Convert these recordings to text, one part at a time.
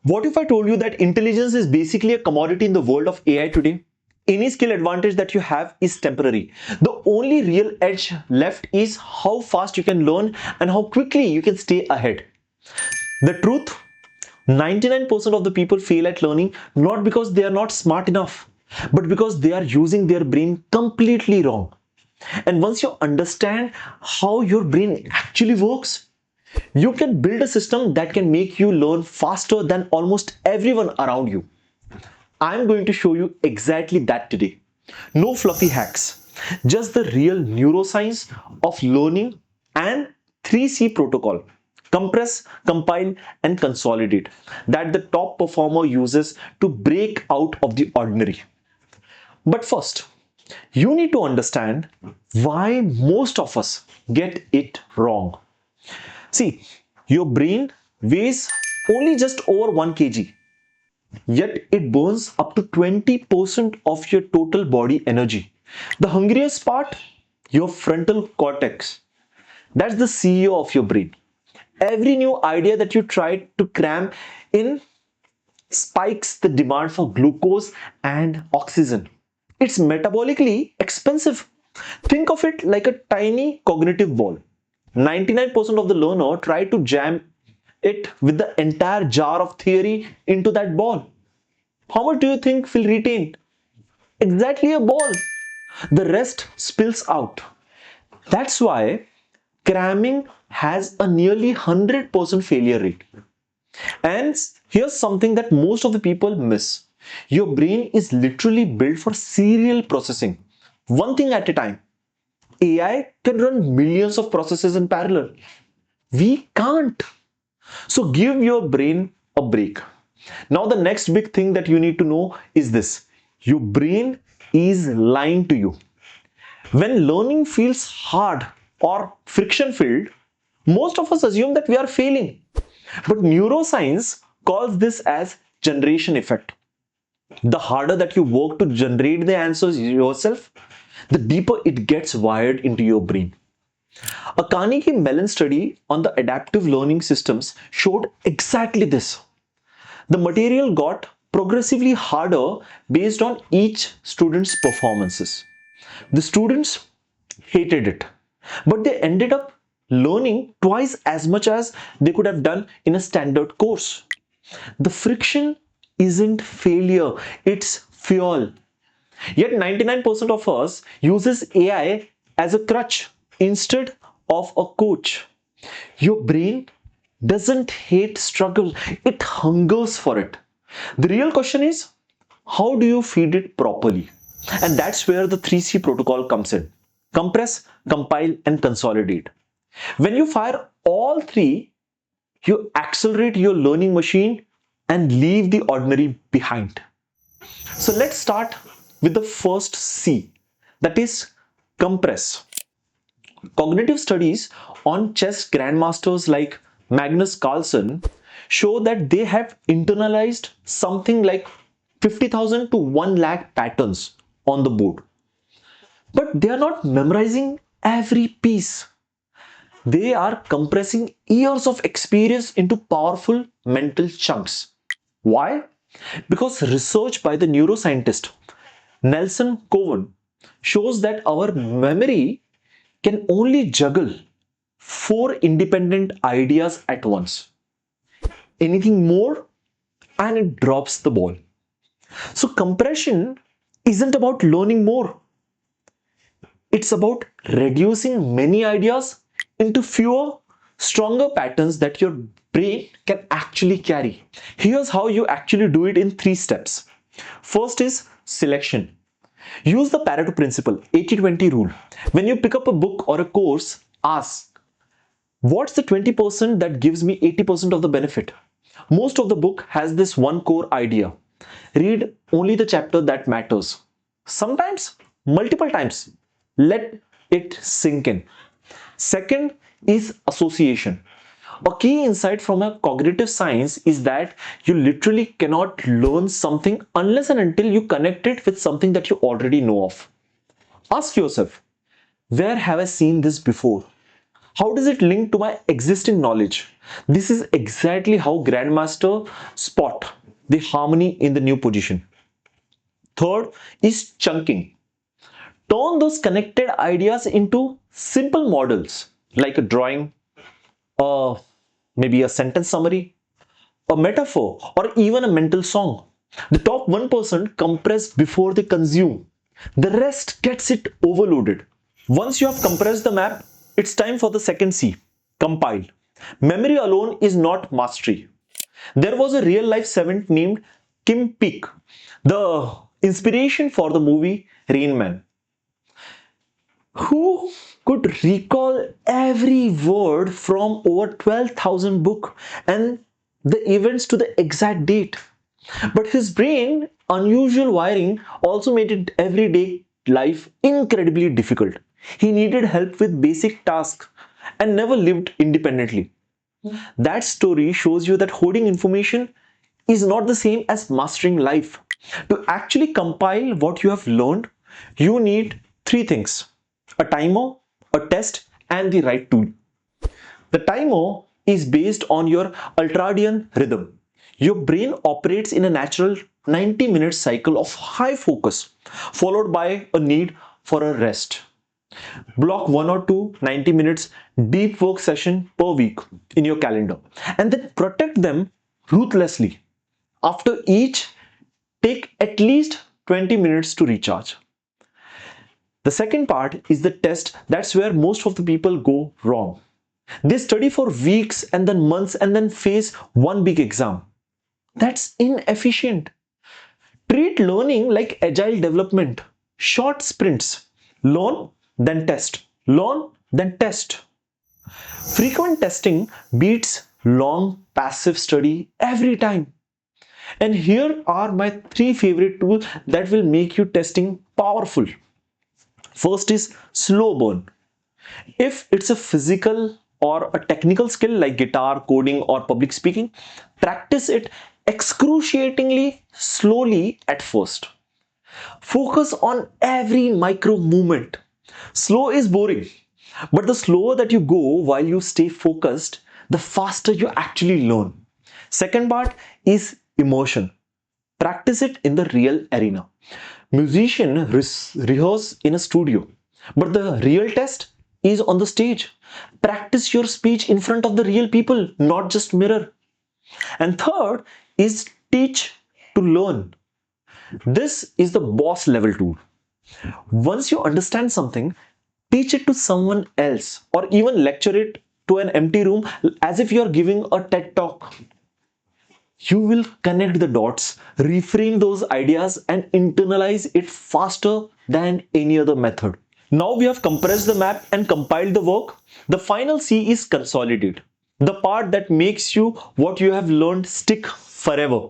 What if I told you that intelligence is basically a commodity in the world of AI today? Any skill advantage that you have is temporary. The only real edge left is how fast you can learn and how quickly you can stay ahead. The truth, 99% of the people fail at learning not because they are not smart enough, but because they are using their brain completely wrong. And once you understand how your brain actually works, you can build a system that can make you learn faster than almost everyone around you. I'm going to show you exactly that today. No fluffy hacks, just the real neuroscience of learning and 3C protocol. Compress, compile, and consolidate that the top performer uses to break out of the ordinary. But first, you need to understand why most of us get it wrong. See, your brain weighs only just over 1 kg, yet it burns up to 20% of your total body energy. The hungriest part, your frontal cortex. That's the CEO of your brain. Every new idea that you try to cram in spikes the demand for glucose and oxygen. It's metabolically expensive. Think of it like a tiny cognitive ball. 99% of the learner try to jam it with the entire jar of theory into that ball. How much do you think will retain? Exactly a ball. The rest spills out. That's why cramming has a nearly 100% failure rate. And here's something that most of the people miss. Your brain is literally built for serial processing, one thing at a time. AI can run millions of processes in parallel. We can't. So give your brain a break. Now, the next big thing that you need to know is this: your brain is lying to you. When learning feels hard or friction filled, most of us assume that we are failing. But neuroscience calls this as generation effect. The harder that you work to generate the answers yourself, the deeper it gets wired into your brain. A Carnegie Mellon study on the adaptive learning systems showed exactly this. The material got progressively harder based on each student's performances. The students hated it, but they ended up learning twice as much as they could have done in a standard course. The friction isn't failure, it's fuel. Yet 99% of us uses AI as a crutch instead of a coach. Your brain doesn't hate struggle, it hungers for it. The real question is, how do you feed it properly? And that's where the 3C protocol comes in. Compress, compile, and consolidate. When you fire all three, you accelerate your learning machine and leave the ordinary behind. So let's start with the first C, that is compress. Cognitive studies on chess grandmasters like Magnus Carlsen show that they have internalized something like 50,000 to 1 lakh patterns on the board. But they are not memorizing every piece. They are compressing years of experience into powerful mental chunks. Why? Because research by the neuroscientist Nelson Cohen shows that our memory can only juggle 4 independent ideas at once. Anything more and it drops the ball. So compression isn't about learning more. It's about reducing many ideas into fewer, stronger patterns that your brain can actually carry. Here's how you actually do it in 3 steps. First is selection. Use the Pareto principle, 80-20 rule. When you pick up a book or a course, ask, what's the 20% that gives me 80% of the benefit? Most of the book has this one core idea. Read only the chapter that matters. Sometimes, multiple times. Let it sink in. Second is association. A key insight from a cognitive science is that you literally cannot learn something unless and until you connect it with something that you already know of. Ask yourself, where have I seen this before? How does it link to my existing knowledge? This is exactly how Grandmaster spot the harmony in the new position. Third is chunking. Turn those connected ideas into simple models like a drawing, uh, maybe a sentence summary, a metaphor, or even a mental song. The top 1% compress before they consume. The rest gets it overloaded. Once you have compressed the map, it's time for the second C, compile. Memory alone is not mastery. There was a real life savant named Kim Peek, the inspiration for the movie Rain Man, who could recall every word from over 12,000 book and the events to the exact date. But his brain unusual wiring also made it everyday life incredibly difficult. He needed help with basic tasks and never lived independently. That story shows you that hoarding information is not the same as mastering life. To actually compile what you have learned, you need three things: a timer, a test, and the right tool. The timer is based on your ultradian rhythm. Your brain operates in a natural 90-minute cycle of high focus, followed by a need for a rest. Block 1 or 2 90 minutes deep work session per week in your calendar and then protect them ruthlessly. After each, take at least 20 minutes to recharge. The second part is the test. That's where most of the people go wrong. They study for weeks and then months and then face one big exam. That's inefficient. Treat learning like agile development. Short sprints. Learn, then test. Learn, then test. Frequent testing beats long passive study every time. And here are my three favorite tools that will make you testing powerful. First is slow burn. If it's a physical or a technical skill like guitar, coding, or public speaking, practice it excruciatingly slowly at first. Focus on every micro movement. Slow is boring, but the slower that you go while you stay focused, the faster you actually learn. Second part is immersion. Practice it in the real arena. Musicians rehearse in a studio, but the real test is on the stage. Practice your speech in front of the real people, not just mirror. And third is teach to learn. This is the boss level tool. Once you understand something, teach it to someone else or even lecture it to an empty room as if you are giving a TED talk. You will connect the dots, reframe those ideas, and internalize it faster than any other method. Now we have compressed the map and compiled the work. The final C is consolidate, the part that makes you what you have learned stick forever.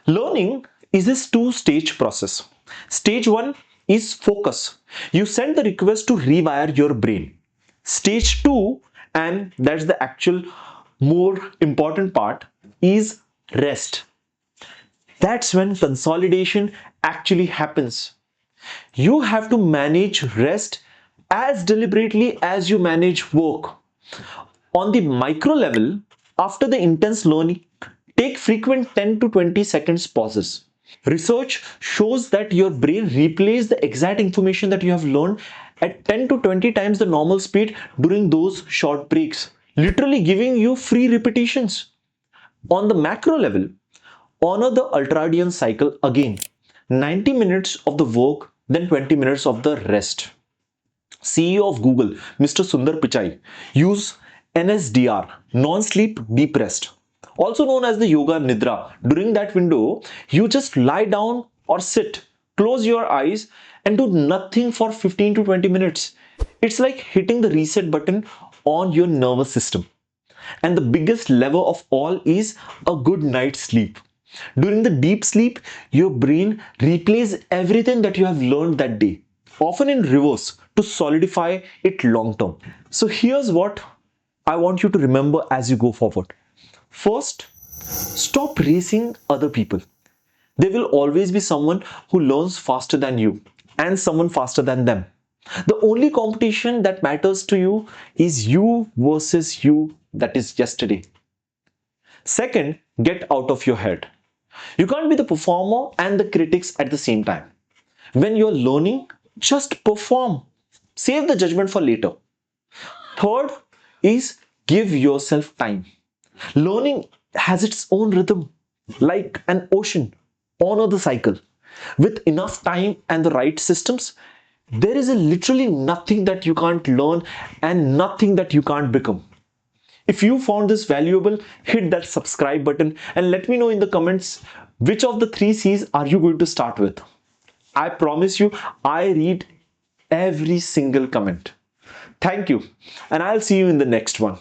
Learning is this two-stage process. Stage 1 is focus. You send the request to rewire your brain. Stage 2, and that's the actual more important part, is rest. That's when consolidation actually happens. You have to manage rest as deliberately as you manage work. On the micro level, after the intense learning, take frequent 10 to 20 seconds pauses. Research shows that your brain replays the exact information that you have learned at 10 to 20 times the normal speed during those short breaks, literally giving you free repetitions. On the macro level, honor the ultradian cycle again. 90 minutes of the work, then 20 minutes of the rest. CEO of Google, Mr. Sundar Pichai, use NSDR, non-sleep deep rest, also known as the yoga nidra. During that window, you just lie down or sit, close your eyes, and do nothing for 15 to 20 minutes. It's like hitting the reset button on your nervous system. And the biggest lever of all is a good night's sleep. During the deep sleep, your brain replays everything that you have learned that day, often in reverse, to solidify it long term. So here's what I want you to remember as you go forward. First, stop racing other people. There will always be someone who learns faster than you and someone faster than them. The only competition that matters to you is you versus you, that is yesterday. Second, get out of your head. You can't be the performer and the critics at the same time. When you're learning, just perform. Save the judgment for later. Third is give yourself time. Learning has its own rhythm, like an ocean. Honor the cycle. With enough time and the right systems, there is literally nothing that you can't learn and nothing that you can't become. If you found this valuable, hit that subscribe button and let me know in the comments which of the 3 C's are you going to start with. I promise you, I read every single comment. Thank you, and I'll see you in the next one.